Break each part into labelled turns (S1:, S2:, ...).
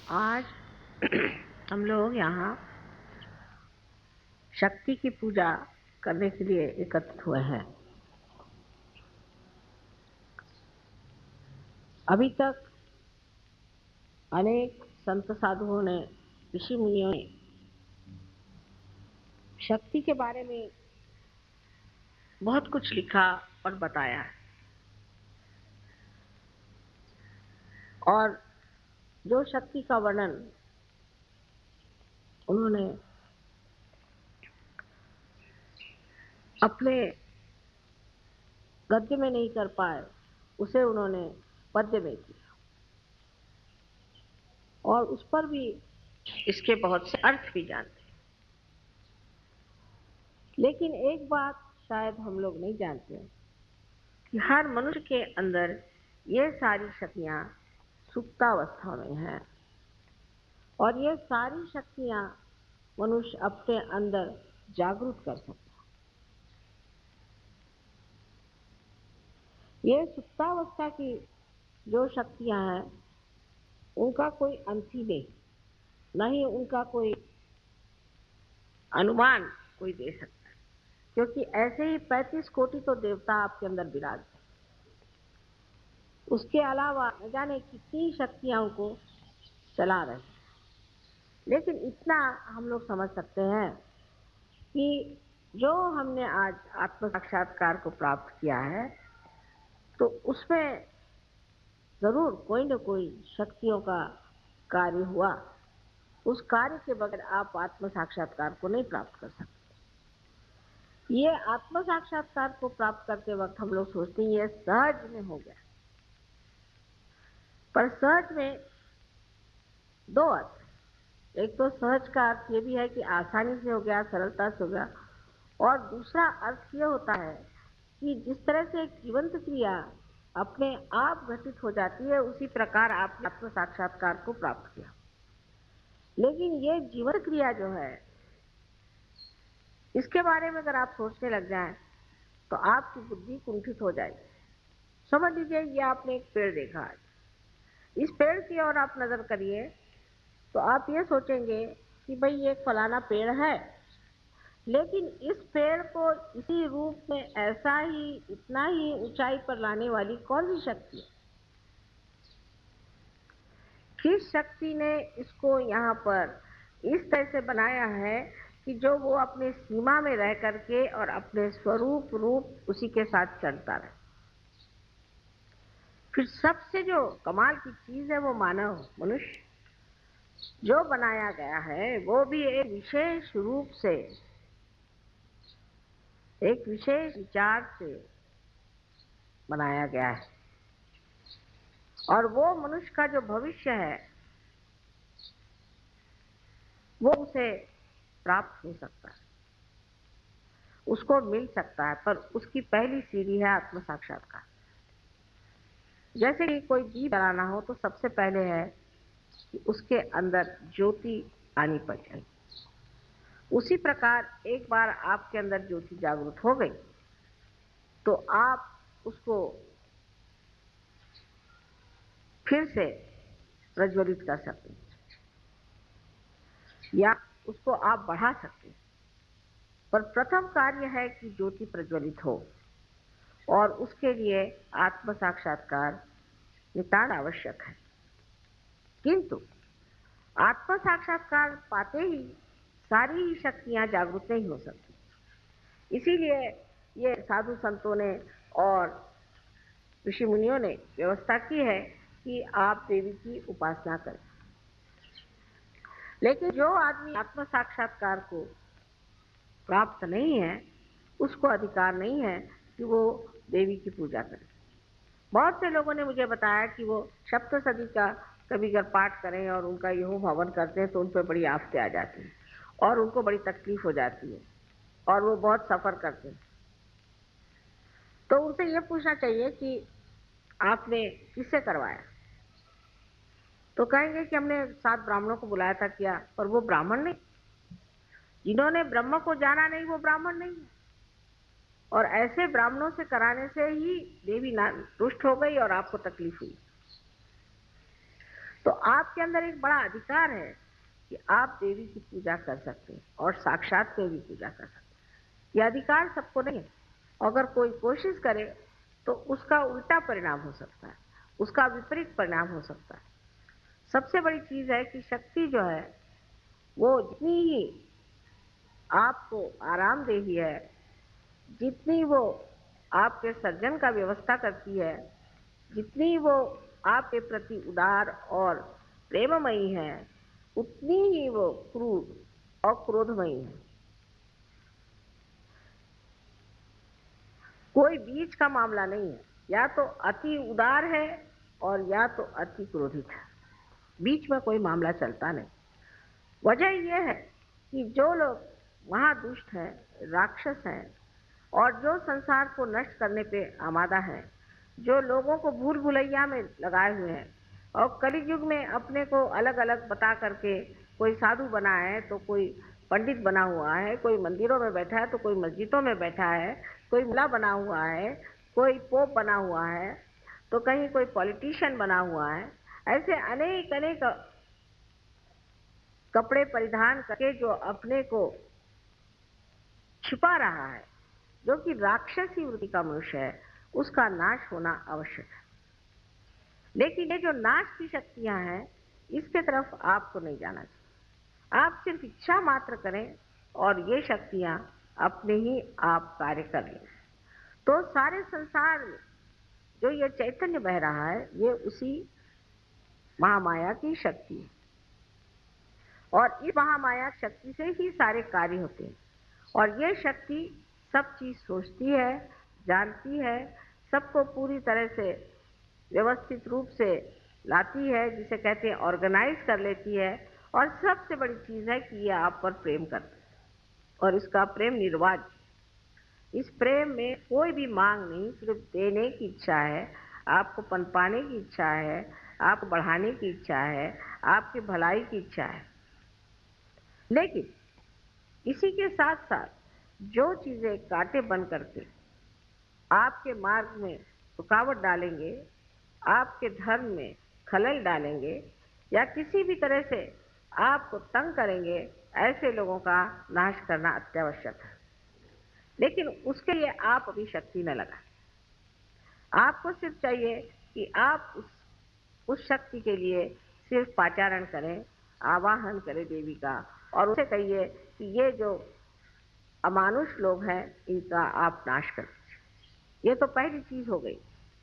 S1: आज हम लोग यहाँ शक्ति की पूजा करने के लिए एकत्रित हुए हैं। अभी तक अनेक संत साधुओं ने, ऋषि मुनियों ने शक्ति के बारे में बहुत कुछ लिखा और बताया है। और जो शक्ति का वर्णन उन्होंने अपने गद्य में नहीं कर पाए, उसे उन्होंने पद्य में किया और उस पर भी इसके बहुत से अर्थ भी जानते हैं। लेकिन एक बात शायद हम लोग नहीं जानते कि हर मनुष्य के अंदर ये सारी शक्तियां सुप्तावस्था में हैं और ये सारी शक्तियां मनुष्य अपने अंदर जागृत कर सकता है। ये सुप्तावस्था की जो शक्तियां हैं उनका कोई अंत ही नहीं, न ही उनका कोई अनुमान कोई दे सकता है, क्योंकि ऐसे ही 35 कोटि तो देवता आपके अंदर विराजते हैं। उसके अलावा न जाने कितनी शक्तियां को चला रहे हैं। लेकिन इतना हम लोग समझ सकते हैं कि जो हमने आज आत्म साक्षात्कार को प्राप्त किया है तो उसमें जरूर कोई न कोई शक्तियों का कार्य हुआ। उस कार्य के बगैर आप आत्म साक्षात्कार को नहीं प्राप्त कर सकते। ये आत्म साक्षात्कार को प्राप्त करते वक्त हम लोग सोचते हैं ये सहज में हो गया, पर सहज में दो अर्थ। एक तो सहज का अर्थ ये भी है कि आसानी से हो गया, सरलता से हो गया, और दूसरा अर्थ ये होता है कि जिस तरह से एक जीवंत क्रिया अपने आप घटित हो जाती है उसी प्रकार आपने आत्म साक्षात्कार को प्राप्त किया। लेकिन ये जीवंत क्रिया जो है इसके बारे में अगर आप सोचने लग जाएं तो आपकी बुद्धि कुंठित हो जाएगी। समझ लीजिए ये आपने एक पेड़ देखा, आज इस पेड़ की ओर आप नजर करिए तो आप ये सोचेंगे कि भाई ये फलाना पेड़ है, लेकिन इस पेड़ को इसी रूप में ऐसा ही इतना ही ऊंचाई पर लाने वाली कौन सी शक्ति है? किस शक्ति ने इसको यहाँ पर इस तरह से बनाया है कि जो वो अपने सीमा में रह करके और अपने स्वरूप रूप उसी के साथ चलता रहे। फिर सबसे जो कमाल की चीज है वो मानव मनुष्य जो बनाया गया है वो भी एक विशेष रूप से, एक विशेष विचार से बनाया गया है। और वो मनुष्य का जो भविष्य है वो उसे प्राप्त हो सकता है, उसको मिल सकता है, पर उसकी पहली सीढ़ी है आत्म साक्षात्कार। जैसे कि कोई दीप जलाना हो तो सबसे पहले है कि उसके अंदर ज्योति आनी पड़ेगी। उसी प्रकार एक बार आपके अंदर ज्योति जागृत हो गई तो आप उसको फिर से प्रज्वलित कर सकते हैं या उसको आप बढ़ा सकते हैं, पर प्रथम कार्य है कि ज्योति प्रज्वलित हो और उसके लिए आत्म साक्षात्कार नितांत आवश्यक है। किंतु आत्म साक्षात्कार पाते ही सारी ही शक्तियां जागृत नहीं हो सकती। इसीलिए ये साधु संतों ने और ऋषि मुनियों ने व्यवस्था की है कि आप देवी की उपासना करें। लेकिन जो आदमी आत्म साक्षात्कार को प्राप्त नहीं है उसको अधिकार नहीं है कि वो देवी की पूजा करे। बहुत से लोगों ने मुझे बताया कि वो सप्तशती का कभी अगर पाठ करें और उनका यहोवा हवन करते हैं तो उन पर बड़ी आफतें आ जाती हैं और उनको बड़ी तकलीफ हो जाती है और वो बहुत सफर करते हैं। तो उनसे ये पूछना चाहिए कि आपने किससे करवाया? तो कहेंगे कि हमने 7 ब्राह्मणों को बुलाया था, किया, पर वो ब्राह्मण नहीं। जिन्होंने ब्रह्म को जाना नहीं वो ब्राह्मण नहीं है। और ऐसे ब्राह्मणों से कराने से ही देवी रुष्ट हो गई और आपको तकलीफ हुई। तो आपके अंदर एक बड़ा अधिकार है कि आप देवी की पूजा कर सकते हैं और साक्षात में भी पूजा कर सकते हैं। यह अधिकार सबको नहीं है। अगर कोई कोशिश करे तो उसका उल्टा परिणाम हो सकता है, उसका विपरीत परिणाम हो सकता है। सबसे बड़ी चीज है कि शक्ति जो है वो जितनी ही आपको आरामदेही है, जितनी वो आपके सर्जन का व्यवस्था करती है, जितनी वो आपके प्रति उदार और प्रेममयी है, उतनी ही वो क्रूर और क्रोधमयी है। कोई बीच का मामला नहीं है, या तो अति उदार है और या तो अति क्रोधित है, बीच में कोई मामला चलता नहीं। वजह यह है कि जो लोग महादुष्ट हैं, राक्षस हैं और जो संसार को नष्ट करने पे आमादा हैं, जो लोगों को भूल भुलैया में लगाए हुए हैं और कलयुग में अपने को अलग अलग बता करके कोई साधु बना है तो कोई पंडित बना हुआ है, कोई मंदिरों में बैठा है तो कोई मस्जिदों में बैठा है, कोई मुल्ला बना हुआ है, कोई पोप बना हुआ है, तो कहीं कोई पॉलिटिशियन बना हुआ है। ऐसे अनेक अनेक कपड़े परिधान करके जो अपने को छिपा रहा है, जो कि राक्षसी वृत्ति का मनुष्य है, उसका नाश होना आवश्यक है। लेकिन ये जो नाश की शक्तियां हैं, इसके तरफ आपको नहीं जाना चाहिए। आप सिर्फ इच्छा मात्र करें और ये शक्तियां अपने ही आप कार्य कर लें। तो सारे संसार में जो ये चैतन्य बह रहा है, ये उसी महामाया की शक्ति है और इस महामाया शक्ति से ही सारे कार्य होते हैं। और ये शक्ति सब चीज सोचती है, जानती है, सबको पूरी तरह से व्यवस्थित रूप से लाती है, जिसे कहते हैं ऑर्गेनाइज कर लेती है। और सबसे बड़ी चीज है कि ये आप पर प्रेम करती है और इसका प्रेम निर्वाज। इस प्रेम में कोई भी मांग नहीं, सिर्फ देने की इच्छा है, आपको पनपाने की इच्छा है, आपको बढ़ाने की इच्छा है, आपकी भलाई की इच्छा है। लेकिन इसी के साथ साथ जो चीजें कांटे बन करके आपके मार्ग में रुकावट डालेंगे, आपके धर्म में खलल डालेंगे या किसी भी तरह से आपको तंग करेंगे, ऐसे लोगों का नाश करना अत्यावश्यक है। लेकिन उसके लिए आप अपनी शक्ति न लगाएं। आपको सिर्फ चाहिए कि आप उस शक्ति के लिए सिर्फ पाचारण करें, आवाहन करें देवी का, और उसे कहिए कि ये जो अमानुष लोग हैं, इनका आप नाश कर दीजिए। ये तो पहली चीज हो गई।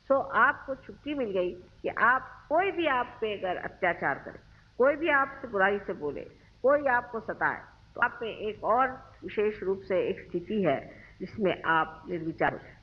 S1: सो आपको छुट्टी मिल गई कि आप कोई भी आप पे अगर अत्याचार करे, कोई भी आपसे बुराई से बोले, कोई आपको सताए, तो आप में एक और विशेष रूप से एक स्थिति है जिसमें आप निर्विचार हो जाए।